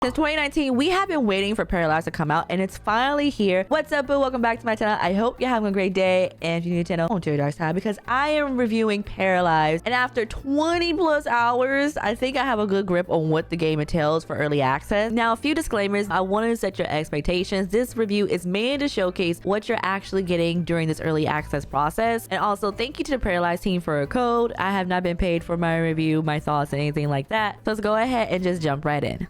Since 2019, we have been waiting for Paralives to come out, and it's finally here. What's up, boo? Welcome back to my channel. I hope you're having a great day, and if you're new to the channel, welcome to your dark side, because I am reviewing Paralives, and after 20 plus hours, I think I have a good grip on what the game entails for early access. Now, a few disclaimers. I want to set your expectations. This review is made to showcase what you're actually getting during this early access process, and also thank you to the Paralives team for a code. I have not been paid for my review, my thoughts, and anything like that. So let's go ahead and just jump right in.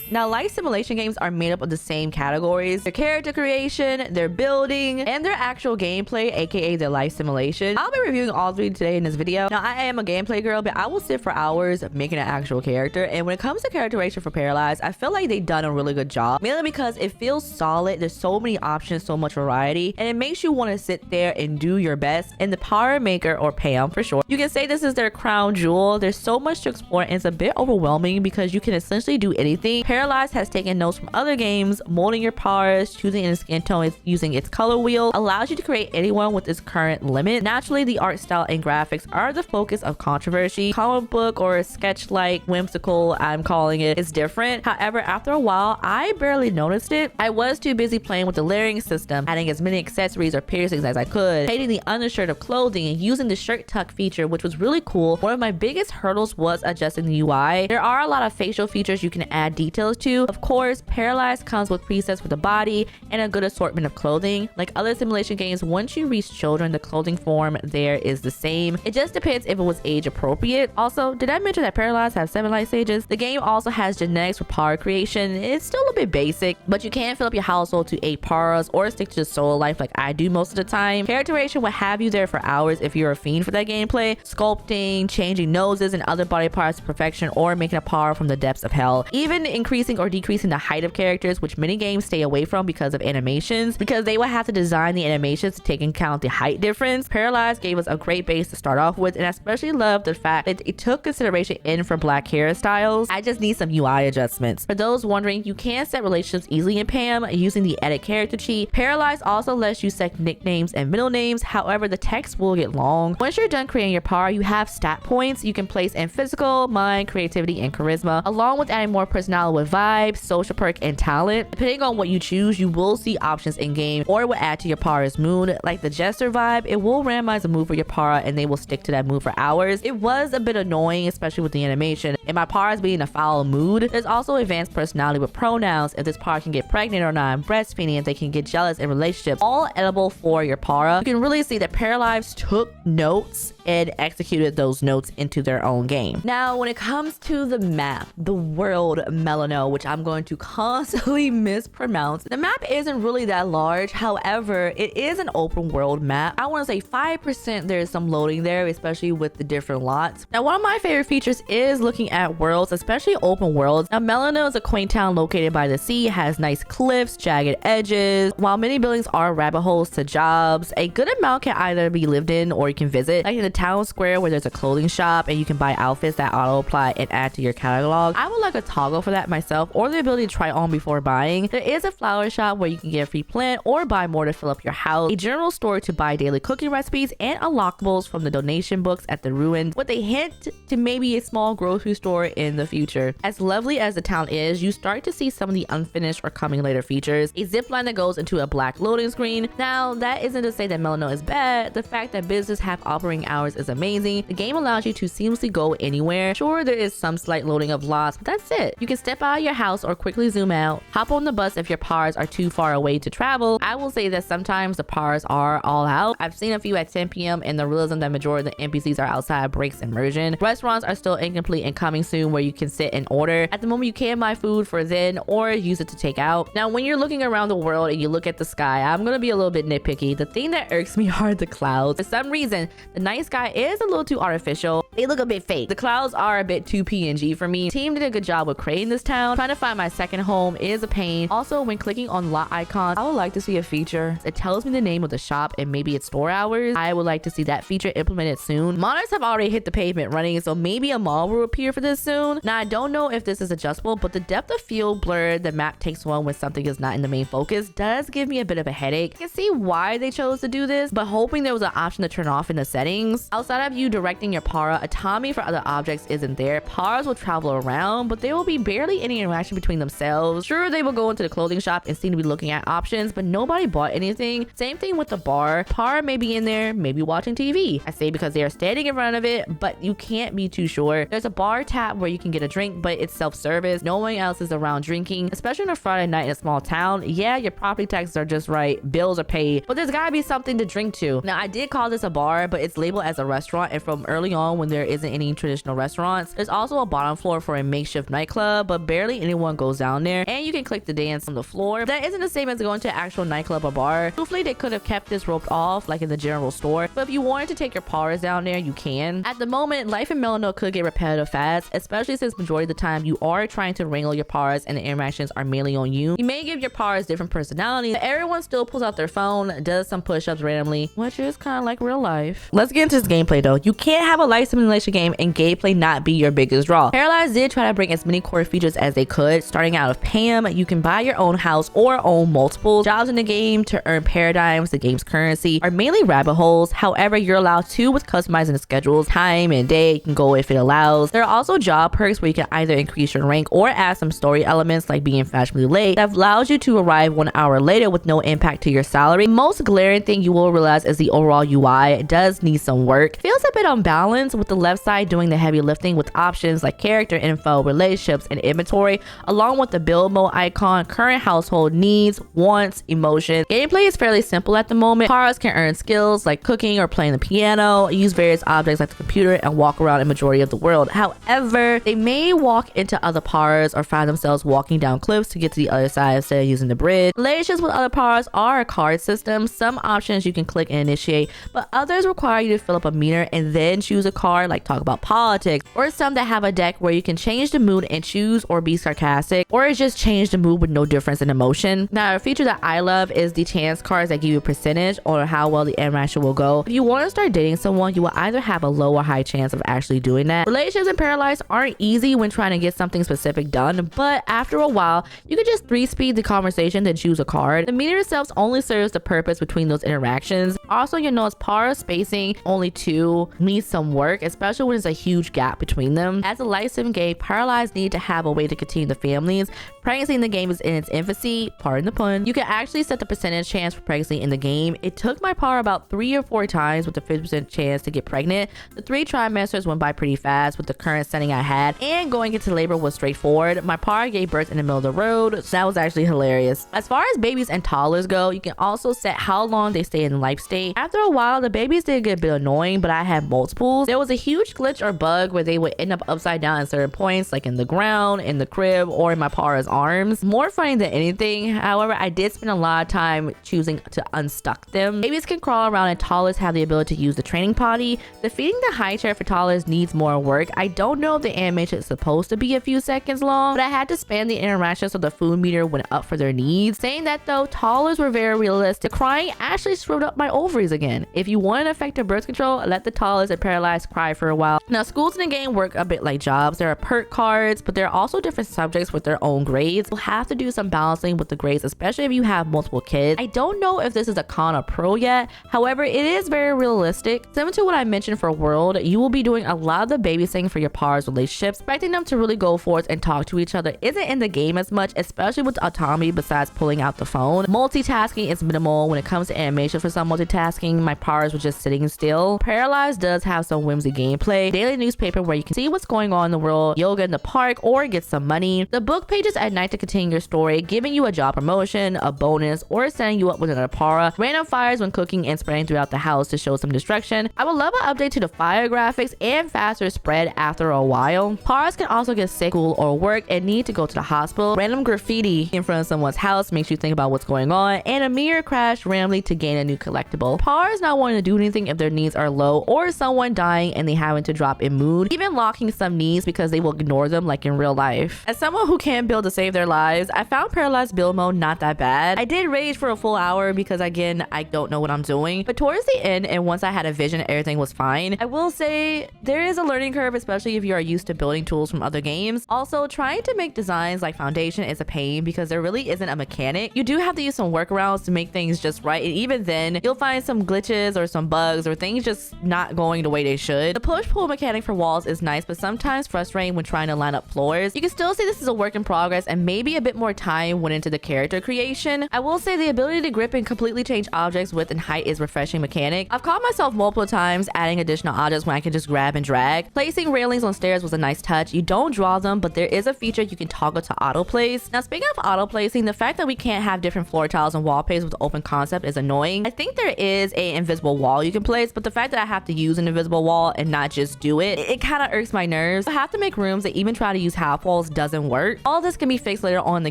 Now, life simulation games are made up of the same categories: their character creation, their building, and their actual gameplay, aka their life simulation. I'll be reviewing all three today in this video. Now, I am a gameplay girl, but I will sit for hours making an actual character. And when it comes to character creation for Paralives, I feel like they've done a really good job, mainly because it feels solid. There's so many options, so much variety, and it makes you want to sit there and do your best. And the Power Maker, or Pam for short, you can say this is their crown jewel. There's so much to explore, and it's a bit overwhelming because you can essentially do anything. Paralives has taken notes from other games, molding your powers, choosing its skin tone, using its color wheel, allows you to create anyone with its current limit. Naturally, the art style and graphics are the focus of controversy. Comic book or sketch-like, whimsical, I'm calling it, is different. However, after a while, I barely noticed it. I was too busy playing with the layering system, adding as many accessories or piercings as I could, changing the undershirt of clothing, and using the shirt tuck feature, which was really cool. One of my biggest hurdles was adjusting the UI. There are a lot of facial features you can add details to. Of course, Paralives comes with presets for the body and a good assortment of clothing. Like other simulation games, once you reach children, the clothing form there is the same. It just depends if it was age appropriate. Also, did I mention that Paralives have 7 life stages? The game also has genetics for power creation. It's still a bit basic, but you can fill up your household to 8 paras or stick to the solo life like I do most of the time. Character creation will have you there for hours if you're a fiend for that gameplay. Sculpting, changing noses and other body parts to perfection, or making a para from the depths of hell. Even increasing or decreasing the height of characters, which many games stay away from because of animations, because they will have to design the animations to take into account the height difference. Paralives gave us a great base to start off with, and I especially love the fact that it took consideration in for black hairstyles. I just need some UI adjustments. For those wondering, you can set relationships easily in Pam using the edit character cheat. Paralives also lets you set nicknames and middle names. However, the text will get long. Once you're done creating your para, you have stat points you can place in physical, mind, creativity, and charisma, along with adding more personality with vibes, social perk, and talent. Depending on what you choose, you will see options in game, or it will add to your para's mood. Like the Jester vibe, it will randomize a move for your para and they will stick to that move for hours. It was a bit annoying, especially with the animation, and my paras being in a foul mood. There's also advanced personality with pronouns, if this para can get pregnant or not, breastfeeding, if they can get jealous in relationships, all edible for your para. You can really see that Paralives took notes and executed those notes into their own game. Now, when it comes to the map, the world Melano, which I'm going to constantly mispronounce, the map isn't really that large. However, it is an open world map. I want to say 5% there's some loading there, especially with the different lots. Now, one of my favorite features is looking at worlds, especially open worlds. Now, Melano is a quaint town located by the sea, has nice cliffs, jagged edges. While many buildings are rabbit holes to jobs, a good amount can either be lived in or you can visit. Like in the town square where there's a clothing shop and you can buy outfits that auto apply and add to your catalog. I would like a toggle for that myself, or the ability to try on before buying. There is a flower shop where you can get a free plant or buy more to fill up your house, a general store to buy daily cooking recipes, and unlockables from the donation books at the ruins, with a hint to maybe a small grocery store in the future. As lovely as the town is, you start to see some of the unfinished or coming later features. A zip line that goes into a black loading screen. Now, that isn't to say that Melano is bad. The fact that business have operating hours is amazing. The game allows you to seamlessly go anywhere. Sure, there is some slight loading of lots, but that's it. You can step out of your house or quickly zoom out, hop on the bus if your paras are too far away to travel. I will say that sometimes the paras are all out. I've seen a few at 10 p.m. and the realism that majority of the NPCs are outside breaks immersion. Restaurants are still incomplete and coming soon where you can sit and order. At the moment, you can buy food for then or use it to take out. Now, when you're looking around the world and you look at the sky, I'm gonna be a little bit nitpicky. The thing that irks me are the clouds. For some reason, the night sky is a little too artificial. They look a bit fake. The clouds are a bit too PNG for me. Team did a good job with creating this town. Trying to find my second home is a pain. Also, when clicking on lot icons, I would like to see a feature. It tells me the name of the shop and maybe its store hours. I would like to see that feature implemented soon. Monitors have already hit the pavement running, so maybe a mall will appear for this soon. Now, I don't know if this is adjustable, but the depth of field blur the map takes on when something is not in the main focus does give me a bit of a headache. I can see why they chose to do this, but hoping there was an option to turn off in the settings. Outside of you directing your para, autonomy for other objects isn't there. Paras will travel around, but there will be barely any interaction between themselves. Sure, they will go into the clothing shop and seem to be looking at options, but nobody bought anything. Same thing with the bar. Para may be in there, maybe watching TV. I say because they are standing in front of it, but you can't be too sure. There's a bar tab where you can get a drink, but it's self-service. No one else is around drinking, especially on a Friday night in a small town. Yeah, your property taxes are just right, bills are paid, but there's gotta be something to drink to. Now, I did call this a bar, but it's labeled as a restaurant, and from early on when there isn't any traditional restaurants, there's also a bottom floor for a makeshift nightclub, but barely anyone goes down there, and you can click the dance on the floor. That isn't the same as going to an actual nightclub or bar. Truthfully, they could have kept this roped off like in the general store, but if you wanted to take your paras down there, you can. At the moment, life in Melano could get repetitive fast, especially since majority of the time you are trying to wrangle your paras and the interactions are mainly on you. You may give your paras different personalities, but everyone still pulls out their phone, does some push-ups randomly, which is kind of like real life. Let's get into this gameplay though. You can't have a life simulation game and gameplay not be your biggest draw. Paralives did try to bring as many core features as they could. Starting out with Pam, you can buy your own house or own multiple jobs in the game to earn paradigms. The game's currency are mainly rabbit holes. However, you're allowed to with customizing the schedules, time and day. You can go if it allows. There are also job perks where you can either increase your rank or add some story elements like being fashionably late that allows you to arrive 1 hour later with no impact to your salary. Most glaring thing you will realize is the overall UI. It does need some work. Feels a bit unbalanced with the left side doing the heavy lifting with options like character info, relationships, and inventory, along with the build mode icon, current household needs, wants, emotions. Gameplay is fairly simple at the moment. Paras can earn skills like cooking or playing the piano, use various objects like the computer, and walk around in majority of the world. However, they may walk into other paras or find themselves walking down cliffs to get to the other side instead of using the bridge. Relationships with other paras are a card system. Some options you can click and initiate, but others require you to fill up a meter and then choose a card, like talk about politics, or some that have a deck where you can change the mood and choose or be sarcastic, or just change the mood with no difference in emotion. Now, a feature that I love is the chance cards that give you a percentage on how well the interaction will go. If you want to start dating someone, you will either have a low or high chance of actually doing that. Relationships and Paralives aren't easy when trying to get something specific done, but after a while, you can just 3-speed the conversation then choose a card. The meter itself only serves the purpose between those interactions. Also, you'll notice para spacing only 2 needs some work, especially when there's a huge gap between them. As a life sim game, Paralives need to have a way to continue the families. Pregnancy in the game is in its infancy, pardon the pun. You can actually set the percentage chance for pregnancy in the game. It took my para about 3 or 4 times with a 50% chance to get pregnant. The 3 trimesters went by pretty fast with the current setting I had, and going into labor was straightforward. My para gave birth in the middle of the road, so that was actually hilarious. As far as babies and toddlers go, you can also set how long they stay in life state. After a while, the babies did get a bit annoying, but I had multiples. There was a huge glitch or bug where they would end up upside down at certain points, like in the ground, in the crib, or in my para's arms. More funny than anything. However, I did spend a lot of time choosing to unstuck them. Babies can crawl around and toddlers have the ability to use the training potty. Defeating the high chair for toddlers needs more work. I don't know if the animation is supposed to be a few seconds long, but I had to span the interaction so the food meter went up for their needs. Saying that though, toddlers were very realistic. Crying actually screwed up my ovaries again. If you want an effective birth control, let the toddlers and Paralives cry for a while. Now, schools in the game work a bit like jobs. There are perk cards, but there are also different subjects with their own grades. You'll have to do some balancing with the grades, especially if you have multiple kids. I don't know if this is a con or pro yet. However, it is very realistic. Similar to what I mentioned for World, you will be doing a lot of the babysitting for your paras relationships. Expecting them to really go forth and talk to each other isn't in the game as much, especially with autonomy besides pulling out the phone. Multitasking is minimal when it comes to animation. For some multitasking, my paras were just sitting still. Paralives does have some whimsy gameplay, daily newspaper where you can see what's going on in the world, yoga in the park, or get some money. The book pages at night to continue your story, giving you a job promotion, a bonus, or setting you up with an para, random fires when cooking and spreading throughout the house to show some destruction. I would love an update to the fire graphics and faster spread after a while. Paras can also get sick, school, or work and need to go to the hospital. Random graffiti in front of someone's house makes you think about what's going on, and a mirror crash randomly to gain a new collectible. Paras not wanting to do anything if their needs are low, or someone dying and they having to drop in mood, even locking some needs because they will ignore them like in real life. As someone who can't build to save their lives, I found Paralives build mode not that bad. I did rage for a full hour because again, I don't know what I'm doing, but towards the end and once I had a vision, everything was fine. I will say there is a learning curve, especially if you are used to building tools from other games. Also, trying to make designs like foundation is a pain because there really isn't a mechanic. You do have to use some workarounds to make things just right, and even then you'll find some glitches or some bugs or things just not going the way they should. The push-pull mechanic for walls is nice, but sometimes frustrating when trying to line up floors. You can still see this is a work in progress and maybe a bit more time went into the character creation. I will say the ability to grip and completely change objects width and height is refreshing mechanic. I've caught myself multiple times adding additional objects when I can just grab and drag. Placing railings on stairs was a nice touch. You don't draw them, but there is a feature you can toggle to auto place. Now, speaking of auto placing, the fact that we can't have different floor tiles and wall paves with open concept is annoying. I think there is a invisible wall you can place, but the fact that I have to use an invisible wall and not just do it kind of irks my nerves. I have to make rooms that even try to use half walls doesn't work. All this can be fixed later on in the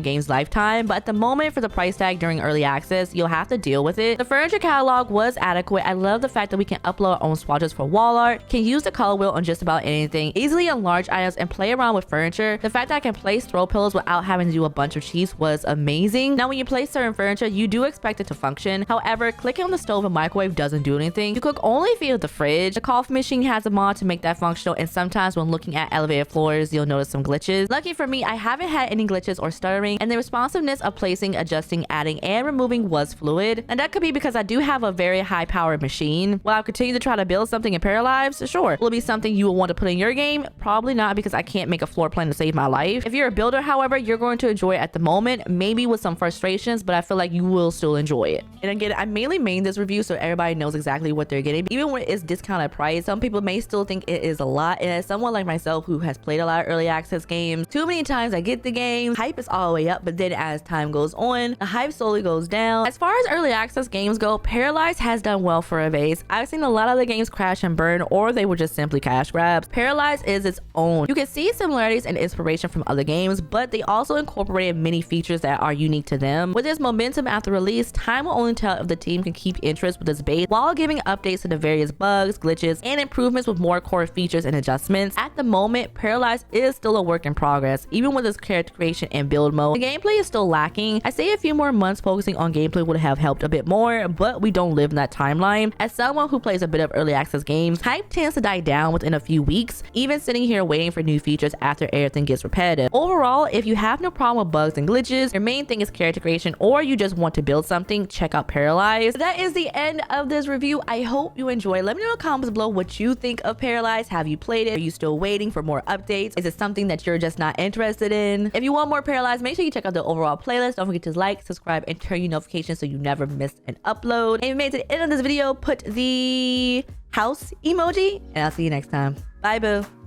game's lifetime, but at the moment for the price tag during early access, you'll have to deal with it. The furniture catalog was adequate. I love the fact that we can upload our own swatches for wall art, can use the color wheel on just about anything, easily enlarge items and play around with furniture. The fact that I can place throw pillows without having to do a bunch of cheats was amazing. Now, when you place certain furniture, you do expect it to function. However, clicking on the stove and microwave doesn't do anything. You cook only if you have the fridge. The coffee machine has a mod to make that functional, and sometimes when looking at elevated floors, you'll notice some glitches. Lucky for me, I haven't had any glitches or stuttering, and the responsiveness of placing, adjusting, adding, and removing was fluid. And that could be because I do have a very high-powered machine. Will I continue to try to build something in Paralives? Sure. Will it be something you will want to put in your game? Probably not, because I can't make a floor plan to save my life. If you're a builder, however, you're going to enjoy it at the moment, maybe with some frustrations, but I feel like you will still enjoy it. And again, I mainly made this review so everybody knows exactly what they're getting. Even when it's discounted price, some people may still think it is a lot, and as someone like myself who has played a lot of early access games, too many times I get the game, hype is all the way up, but then as time goes on, the hype slowly goes down. As far as early access games go, Paralives has done well for a base. I've seen a lot of the games crash and burn, or they were just simply cash grabs. Paralives is its own. You can see similarities and inspiration from other games, but they also incorporated many features that are unique to them. With its momentum after release, time will only tell if the team can keep interest with its base while giving updates to the various bugs, glitches, and improvements with more core features and adjustments. At the moment, Paralives is still a work in progress, even with its character creation and build mode. The gameplay is still lacking. I say a few more months focusing on gameplay would have helped a bit more, but we don't live in that timeline. As someone who plays a bit of early access games, hype tends to die down within a few weeks, even sitting here waiting for new features after everything gets repetitive. Overall, if you have no problem with bugs and glitches, your main thing is character creation, or you just want to build something, check out Paralives. That is the end of this review. I hope you enjoyed. Let me know in the comments below what you think of Paralives. Have you played it? Are you still waiting for more updates? Is it something that you're just not interested in? If you want more Paralives, make sure you check out the overall playlist. Don't forget to like, subscribe, and turn your notifications so you never miss an upload. And if you made it to the end of this video, put the house emoji, and I'll see you next time. Bye, boo.